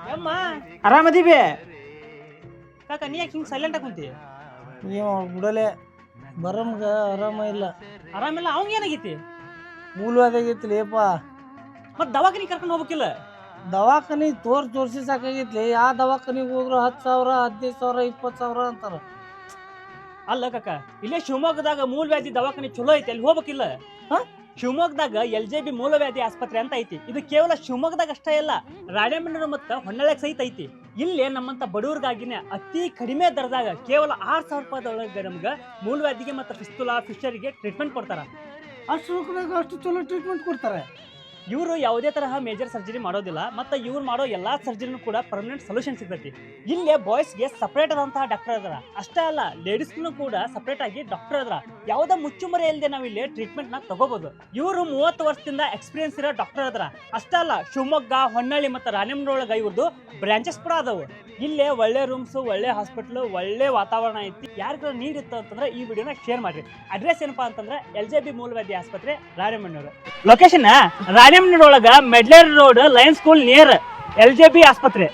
ಯಮ್ಮ ಆರಾಮದೀವಿ ಕಾಕ ನೀ ಯಾಕೆ ಹಿಂಗೆ ಸೈಲೆಂಟ್ ಕುಂತಿ ಬಿಡಲೆ ಬರಮ್ಗ ಆರಾಮ ಇಲ್ಲ ಆರಾಮಿಲ್ಲ ಅವಂಗ ಏನಾಗೈತಿ ಮೂಲವಾದಾಗೈತಿ ಲೇಪ ಮತ್ ದವಾಖಾನಿ ಕರ್ಕೊಂಡು ಹೋಗ್ಬೇಕಿಲ್ಲ ದವಾಖಾನಿ ತೋರ್ಸಿ ಸಾಕಾಗೈತ್ಲಿ ಯಾವ ದವಾಖಾನಿಗೆ ಹೋದ್ರು 10,000 15,000 20,000 ಅಂತಾರ ಅಲ್ಲ ಕಾಕ ಇಲ್ಲೇ ಶಿವಮೊಗ್ಗದಾಗ ಮೂಲವ್ಯಾಧಿ ದವಾಖಾನಿ ಚಲೋ ಐತಿ ಅಲ್ಲಿ ಹೋಗ್ಬೇಕಿಲ್ಲ ಶಿವಮೊಗ್ಗದಾಗ LJB ಮೂಲವ್ಯಾಧಿ ಆಸ್ಪತ್ರೆ ಅಂತ ಐತಿ ಇದು ಕೇವಲ ಶಿವಮೊಗ್ಗದಾಗ ಅಷ್ಟೇ ಇಲ್ಲ ರಾಣೆಬೆನ್ನೂರು ಮತ್ತು ಹೊನ್ನಾಳಿಯಾಗ ಸಹಿತ ಐತಿ ಇಲ್ಲಿ ನಮ್ಮಂತ ಬಡವರಿಗಾಗಿನೇ ಅತಿ ಕಡಿಮೆ ದರದಾಗ ಕೇವಲ 6,000 ರೂಪಾಯಿದೊಳಗೆ ನಮ್ಗೆ ಮೂಲವ್ಯಾಧಿಗೆ ಮತ್ತು ಫಿಸ್ತುಲಾ ಫಿಶರಿಗೆ ಟ್ರೀಟ್ಮೆಂಟ್ ಕೊಡ್ತಾರ ಅಷ್ಟು ರೊಕ್ಕದಾಗ ಅಷ್ಟು ಚಲೋ ಟ್ರೀಟ್ಮೆಂಟ್ ಕೊಡ್ತಾರೆ ಇವರು ಯಾವುದೇ ತರಹ ಮೇಜರ್ ಸರ್ಜರಿ ಮಾಡೋದಿಲ್ಲ ಮತ್ತು ಇವ್ರು ಮಾಡೋ ಎಲ್ಲಾ ಸರ್ಜರಿನೂ ಕೂಡ ಪರ್ಮನೆಂಟ್ ಸೊಲ್ಯೂಷನ್ ಸಿಗ್ತೈತಿ ಇಲ್ಲೇ ಬಾಯ್ಸ್ಗೆ ಸಪ್ರೇಟ್ ಆದಂತಹ ಡಾಕ್ಟರ್ ಅದಾರ ಅಷ್ಟೇ ಅಲ್ಲ ಲೇಡೀಸ್ಗೂ ಕೂಡ ಸಪ್ರೇಟ್ ಆಗಿ ಡಾಕ್ಟರ್ ಅದಾರ ಯಾವುದೇ ಮುಚ್ಚುಮರೆ ಇಲ್ಲದೆ ನಾವು ಇಲ್ಲಿ ಟ್ರೀಟ್ಮೆಂಟ್ ನ ತಗೋಬಹುದು ಇವರು 30 ವರ್ಷದಿಂದ ಎಕ್ಸ್ಪೀರಿಯನ್ಸ್ ಇರೋ ಡಾಕ್ಟರ್ ಅದಾರ ಅಷ್ಟೇ ಅಲ್ಲ ಶಿವಮೊಗ್ಗ ಹೊನ್ನಾಳಿ ಮತ್ತು ರಾಣೆಬೆನ್ನೂರೊಳಗೆ ಇವ್ರದ್ದು ಬ್ರಾಂಚಸ್ ಕೂಡ ಅದಾವು ಇಲ್ಲೇ ಒಳ್ಳೆ ರೂಮ್ಸ್ ಒಳ್ಳೆ ಹಾಸ್ಪಿಟ್ಲ್ ಒಳ್ಳೆ ವಾತಾವರಣ ಐತಿ ಯಾರಿಗಾರ ನೀಡ್ ಇತ್ತು ಅಂತಂದ್ರೆ ಈ ವಿಡಿಯೋನ ಶೇರ್ ಮಾಡ್ರಿ ಅಡ್ರೆಸ್ ಏನಪ್ಪಾ ಅಂತಂದ್ರೆ LJB ಮೂಲವ್ಯಾಧಿ ಆಸ್ಪತ್ರೆ ರಾಣೆಬೆನ್ನೂರು ಲೊಕೇಶನ್ ರಾಣೆಬೆನ್ನೂರೊಳಗ Medleri road Lions school near LJB ಆಸ್ಪತ್ರೆ